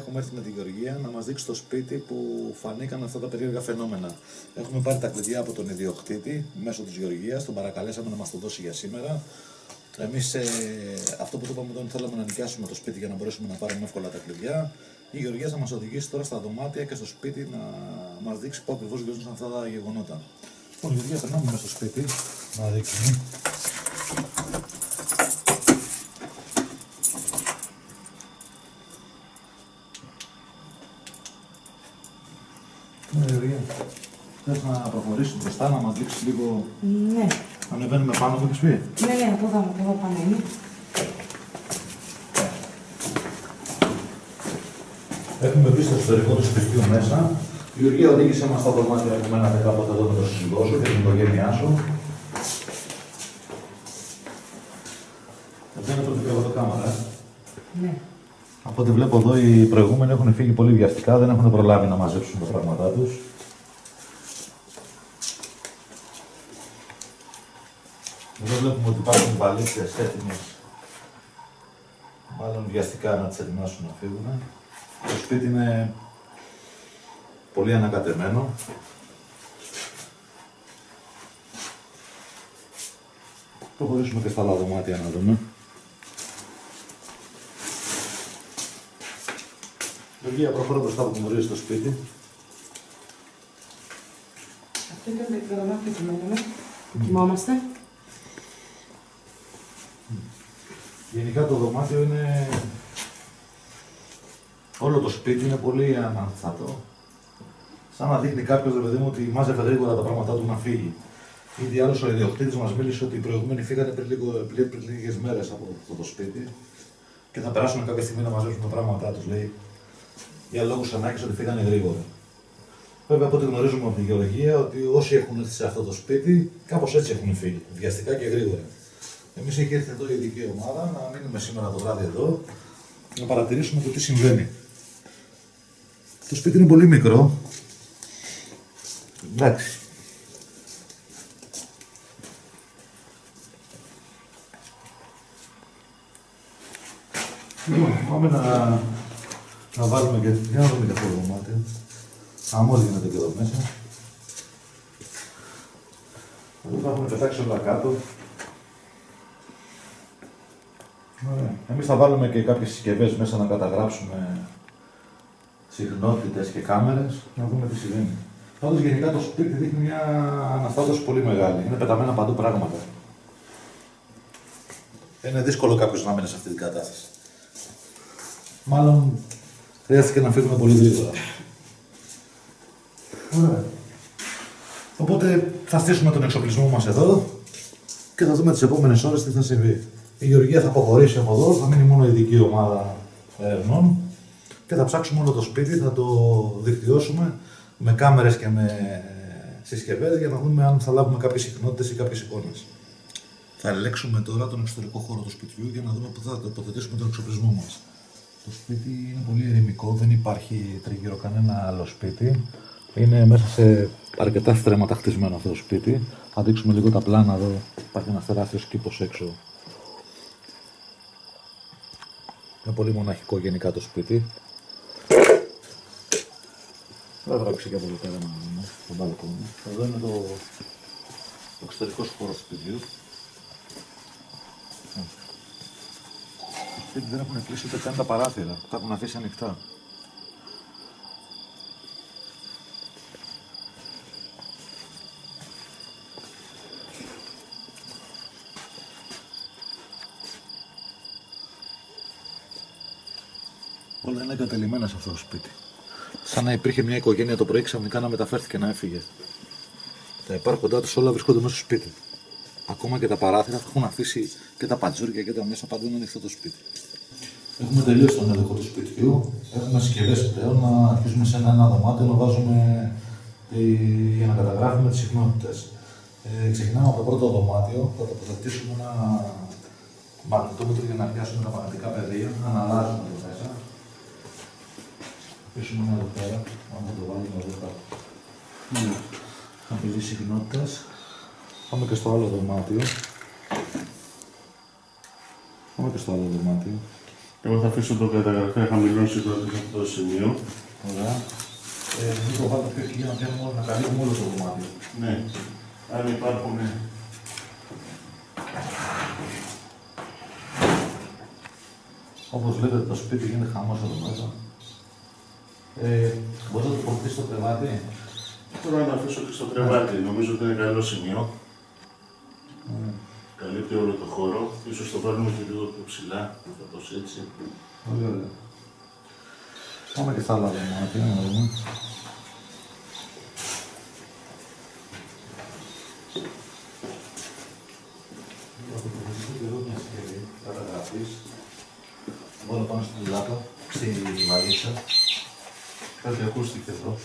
έχουμε έρθει με τη Γεωργία να μας δείξει το σπίτι που φανήκαν αυτά τα περίεργα φαινόμενα. Έχουμε πάρει τα κλειδιά από τον ιδιοκτήτη μέσω της Γεωργίας, τον παρακαλέσαμε να μας το δώσει για σήμερα. Εμείς αυτό που το είπαμε ήταν θέλαμε να νοικιάσουμε το σπίτι για να μπορέσουμε να πάρουμε εύκολα τα κλειδιά. Η Γεωργία θα μας οδηγήσει τώρα στα δωμάτια και στο σπίτι να μας δείξει πού ακριβώς γίνονταν αυτά τα γεγονότα. Λοιπόν, Γεωργία, περνάμε μέσα στο σπίτι να δείξουμε. Γεωργία, θες να προχωρήσεις μπροστά, να μας δείξεις λίγο? Ναι. Ανεβαίνουμε πάνω, μου έχεις πει? Ναι, από εδώ πάνω είναι. Έχουμε μπει στο εσωτερικό του σπιτιού μέσα. Η Γεωργία οδήγησε μας στα δωμάτια που μένατε κάποτε εδώ με τον σύζυγό σου και την οικογένειά σου. Εδώ είναι πρώτη κρεβατοκάμαρα. Ναι. Από ό,τι βλέπω εδώ, οι προηγούμενοι έχουν φύγει πολύ βιαστικά, δεν έχουν προλάβει να μαζέψουν τα πράγματά τους. Εδώ βλέπουμε ότι υπάρχουν βαλίτσες έτοιμες, μάλλον βιαστικά να τις ετοιμάσουν να φύγουν. Το σπίτι είναι πολύ ανακατεμένο. Προχωρήσουμε και στα άλλα δωμάτια να δούμε. Γεωργία, προχωρώ μπροστά που γνωρίζεις το σπίτι. Αυτό ήταν το δωμάτιο που μένουμε, που κοιμόμαστε. Γενικά το δωμάτιο είναι... Όλο το σπίτι είναι πολύ αναμφατό. Σαν να δείχνει κάποιος, ρε παιδί μου, ότι μάζευε γρήγορα τα πράγματά του να φύγει. Ήδη άλλος ο ιδιοκτήτης μας μίλησε ότι οι προηγούμενοι φύγανε πριν λίγες μέρες από το σπίτι και θα περάσουν κάποια στιγμή να μαζέψουν τα πράγματά τους, λέει, για λόγους ανάγκης ότι φύγανε γρήγορα. Βέβαια, από ό,τι γνωρίζουμε από τη Γεωργία, ότι όσοι έχουν έρθει σε αυτό το σπίτι, κάπως έτσι έχουν φύγει, βιαστικά και γρήγορα. Εμείς έχει έρθει εδώ η ειδική ομάδα να μείνουμε σήμερα το βράδυ εδώ, να παρατηρήσουμε το τι συμβαίνει. Το σπίτι είναι πολύ μικρό. Εντάξει. Λοιπόν, πάμε να βάλουμε και... Για να δούμε και αυτό το δωμάτιο. Αμώς γίνεται και εδώ μέσα. Εδώ θα έχουμε πετάξει όλα κάτω. Ωραία. Εμείς θα βάλουμε και κάποιες συσκευές μέσα να καταγράψουμε συχνότητες και κάμερες, να δούμε τι συμβαίνει. Πάντως γενικά το σπίτι δείχνει μια αναστάτωση πολύ μεγάλη. Είναι πεταμένα παντού πράγματα. Είναι δύσκολο κάποιος να μένει σε αυτή την κατάσταση. Μάλλον χρειάστηκε να φύγουμε πολύ γρήγορα. Ωραία. Οπότε θα στήσουμε τον εξοπλισμό μας εδώ και θα δούμε τις επόμενες ώρες τι θα συμβεί. Η Γεωργία θα αποχωρήσει από εδώ, θα μείνει μόνο η ειδική ομάδα ερευνών και θα ψάξουμε όλο το σπίτι, θα το δικτυώσουμε με κάμερες και με συσκευές για να δούμε αν θα λάβουμε κάποιες συχνότητες ή κάποιες εικόνες. Θα ελέγξουμε τώρα τον εξωτερικό χώρο του σπιτιού για να δούμε πού θα τοποθετήσουμε τον εξοπλισμό μας. Το σπίτι είναι πολύ ερημικό, δεν υπάρχει τριγύρω κανένα άλλο σπίτι. Είναι μέσα σε αρκετά στρέμματα χτισμένο αυτό το σπίτι. Θα δείξουμε λίγο τα πλάνα εδώ. Υπάρχει ένας τεράστιος κήπος έξω. Είναι πολύ μοναχικό γενικά το σπίτι. Δεν βράξει και από εδώ πέρα να δούμε το μπαλκόνι. Εδώ είναι το εξωτερικός χώρος του σπιτιού. Το σπίτι δεν έχουν κλείσει ούτε καν τα παράθυρα, τα έχουν αφήσει ανοιχτά. Όλα είναι εγκαταλειμμένα σε αυτό το σπίτι. Σαν να υπήρχε μια οικογένεια το πρωί ξαφνικά να μεταφέρθηκε να έφυγε. Τα υπάρχοντά τους όλα βρίσκονται μέσα στο σπίτι. Ακόμα και τα παράθυρα έχουν αφήσει και τα πατζούρια και τα μέσα παντού είναι ανοιχτό το σπίτι. Έχουμε τελειώσει τον έλεγχο του σπιτιού. Έχουμε συσκευές πλέον να αρχίσουμε σε ένα δωμάτιο να βάζουμε για να καταγράφουμε τις συχνότητες. Ξεκινάμε από το πρώτο δωμάτιο. Θα τοποθετήσουμε ένα μαγνητόμετρο για να πιάσουμε τα μαγνητικά πεδία. Να αναλάζουμε εδώ μέσα. Αφήσουμε ένα εδώ πέρα. Να το βάλουμε εδώ κάτω. Να πει τις συχνότητες. Πάμε και στο άλλο δωμάτιο. Εγώ θα αφήσω το καταγραφέα χαμηλών συγκρότηση σε αυτό το σημείο. Ωραία. Μην το βάλω πιο εκεί για να πιάνουμε όλο, να καλύψουμε όλο το δωμάτιο. Ναι. Αν υπάρχουν. Όπως βλέπετε το σπίτι γίνεται χαμός εδώ μέσα. Μπορείς να το αποκτήσεις στο κρεβάτι. Τώρα να το αφήσω και στο κρεβάτι. Νομίζω ότι είναι καλό σημείο. Καλύπτει όλο το χώρο. Ίσως το βάλουμε και λίγο πιο ψηλά. Κάπως έτσι. Πολύ ωραία. Πάμε και στα άλλα δωμάτια να δούμε. Εδώ μια συσκευή καταγραφής. Μπορώ πάνω στην λάπα, στη βαλίτσα. Κάτι ακούστηκε εδώ.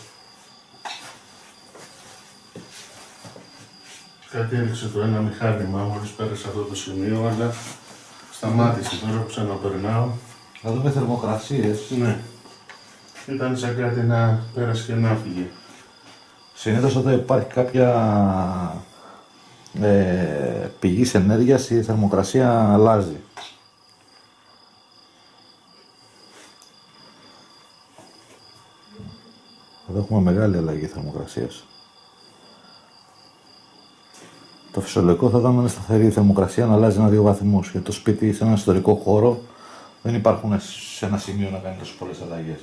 Κάτι έριξε το ένα μηχάνημα μόλις πέρασε αυτό το σημείο, αλλά σταμάτησε τώρα που ξαναπερνάω. Θα δούμε θερμοκρασίες. Ναι. Ήταν σαν κάτι να πέρασε και να φύγε. Συνήθως όταν υπάρχει κάποια πηγή ενέργειας η θερμοκρασία αλλάζει. Εδώ έχουμε μεγάλη αλλαγή θερμοκρασίας. Το φυσιολογικό θα ήταν να είναι σταθερή η θερμοκρασία, να αλλάζει 1-2 βαθμούς. Γιατί το σπίτι σε έναν ιστορικό χώρο δεν υπάρχουν σε ένα σημείο να κάνει τόσο πολλές αλλαγές.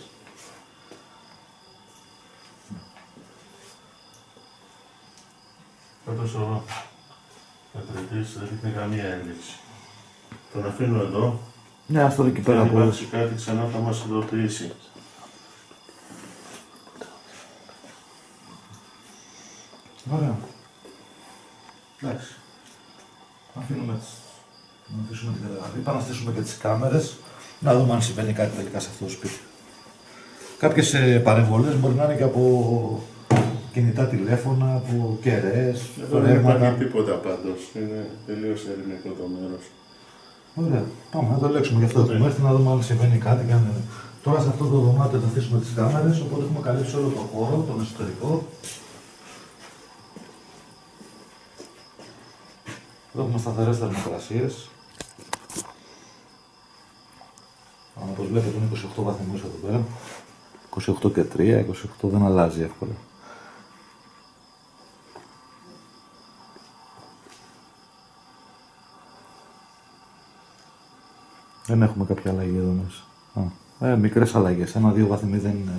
Πάντως ο κατρετής δεν δείχνει καμία ένδειξη. Τον αφήνω εδώ. Ναι, ας το δει εκεί πέρα. Αν υπάρξει κάτι ξανά θα μας ειδοποιήσει. Ωραία. Εντάξει. Αφήνουμε να αφήσουμε την καταγραφή. Πάμε να στήσουμε και τις κάμερες. Να δούμε αν συμβαίνει κάτι τελικά σε αυτό το σπίτι. Κάποιες παρεμβολές μπορεί να είναι και από κινητά τηλέφωνα, από κεραίες, Εδώ δεν υπάρχει τίποτα πάντως. Είναι τελείως ειρηνικό το μέρος. Ωραία. Πάμε να το ελέγξουμε γι' αυτό που έρθει να δούμε αν συμβαίνει κάτι. Και αν... Τώρα σε αυτό το δωμάτιο θα αφήσουμε τις κάμερες, οπότε έχουμε καλύψει όλο το χώρο, τον εσωτερικό. Εδώ έχουμε σταθερές θερμοκρασίες. Όπως βλέπετε είναι 28 βαθμούς εδώ πέρα. 28 και 3, 28 δεν αλλάζει εύκολα. Δεν έχουμε κάποια αλλαγή εδώ μέσα. Μικρές αλλαγές, 1-2 βαθμοί δεν είναι.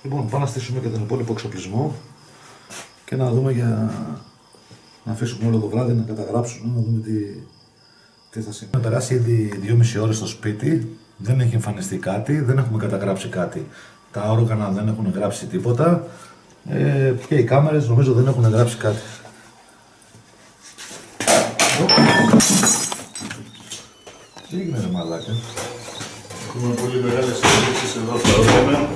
Λοιπόν, πάμε να στήσουμε και τον υπόλοιπο εξοπλισμό και να δούμε για να αφήσουμε όλο το βράδυ να καταγράψουμε, να δούμε τι θα συμβεί. Έχουμε περάσει ήδη 2,5 ώρες στο σπίτι, δεν έχει εμφανιστεί κάτι, δεν έχουμε καταγράψει κάτι. Τα όργανα δεν έχουν γράψει τίποτα και οι κάμερες νομίζω δεν έχουν γράψει κάτι. Τι έγινε ρε μαλάκα. Έχουμε πολύ μεγάλες εξελίξεις εδώ στα όργανα.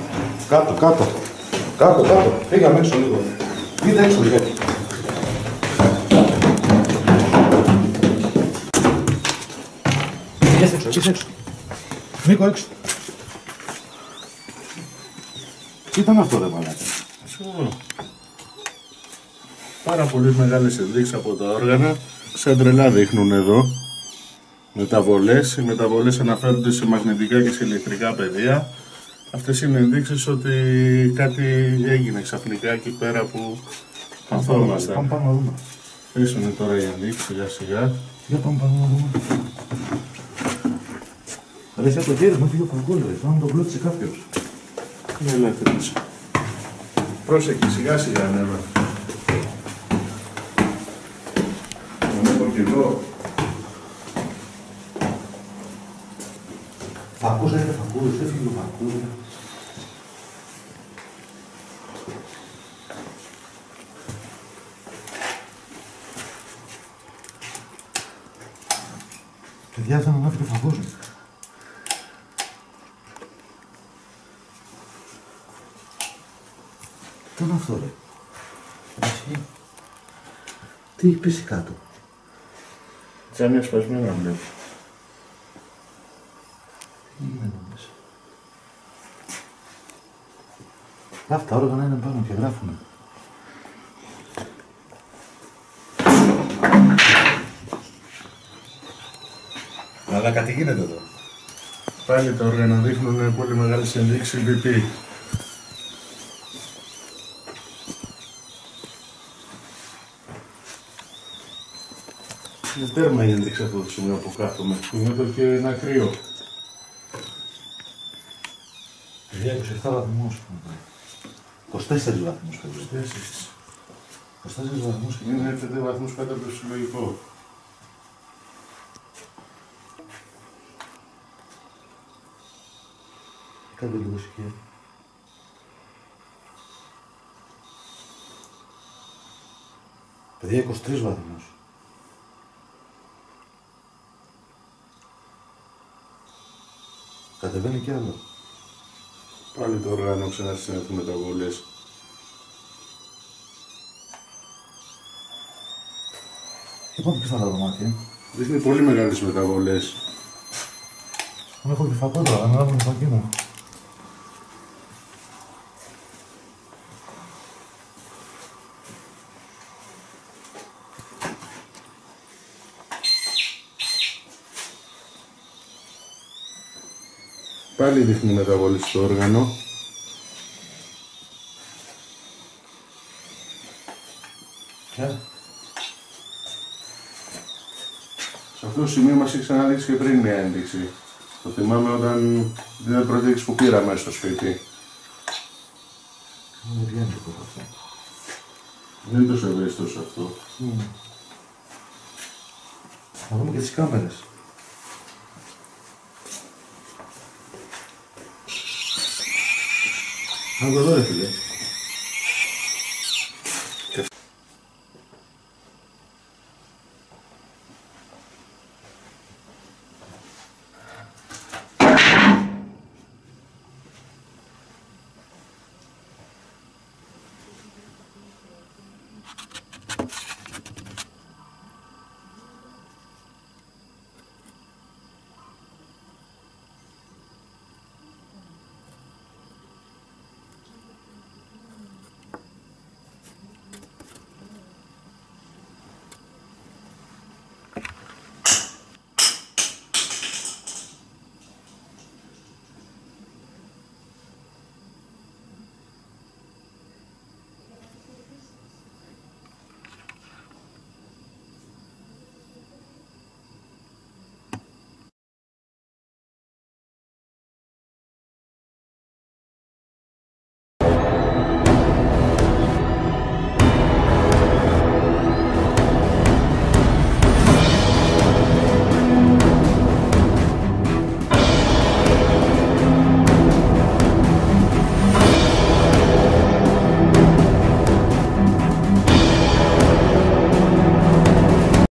Κάτω. Πήγαμε έξω λίγο. Είδα έξω λιγάκι. Πήγες έξω. Νίκο έξω. Τι ήταν αυτό ρε μαλάκα. Πάρα πολύ μεγάλες ενδείξεις από τα όργανα. Σαν τρελά δείχνουν εδώ. Μεταβολές. Οι μεταβολές αναφέρονται σε μαγνητικά και σε ηλεκτρικά πεδία. Αυτές είναι ενδείξεις ότι κάτι έγινε ξαφνικά εκεί πέρα που καθόμασταν. Πάμε να δούμε. Ήσουνε τώρα οι ενδείξεις σιγά σιγά. Για πάμε να δούμε. Ρε εσύ το χέρι μου έφυγε ο φαγκόλερες, να τον πλώτησε κάποιος. Είναι ελεύθερος. Πρόσεχε, σιγά σιγά ανέβα. Να ανέβω και εγώ. Φακούς έρχεται φακούς, έφυγε ο φακούς. Παιδιά, θα ανάβει το φακούς. Τι είναι αυτό ρε. Εσύ. Τι έχει πέσει κάτω. Τζάμια σπασμένα βλέπω. Τι γίνεται εδώ μέσα. Αυτά τα όργανα είναι πάνω και γράφουνε. αλλά κάτι γίνεται εδώ. Πάλι τα όργανα δείχνουν πολύ μεγάλες ενδείξεις BP. Είναι τέρμα η ένδειξη αυτό το σημείο που κάθομαι. Νιώθω και ένα κρύο. 27 βαθμούς. 24 βαθμούς. 4. 24 βαθμούς. Είναι 5 βαθμούς κάτω από το φυσιολογικό. Κάντε λίγο ησυχία. Παιδιά, 23 βαθμούς. Κατεβαίνει κι άλλο. Πάλι το όργανο ξανασυνέχουν μεταβολές. Και πότε πιθανά τα δωμάτια. Δείχνει πολύ μεγάλες μεταβολές. Δεν έχω λιφακό τώρα, δεν έχω λιφακή μου. Πάλι δείχνει μεταβολή στο όργανο. Ποια? Σε αυτό το σημείο μας έχει ξαναδείξει και πριν μια ένδειξη. Το θυμάμαι όταν την πρώτη ένδειξη που πήραμε στο σπίτι. Είναι διάντικο αυτό. Δεν είναι τόσο ευαίσθητο σε αυτό. Να δούμε και τις κάμερες. Να το δω ρε φίλε.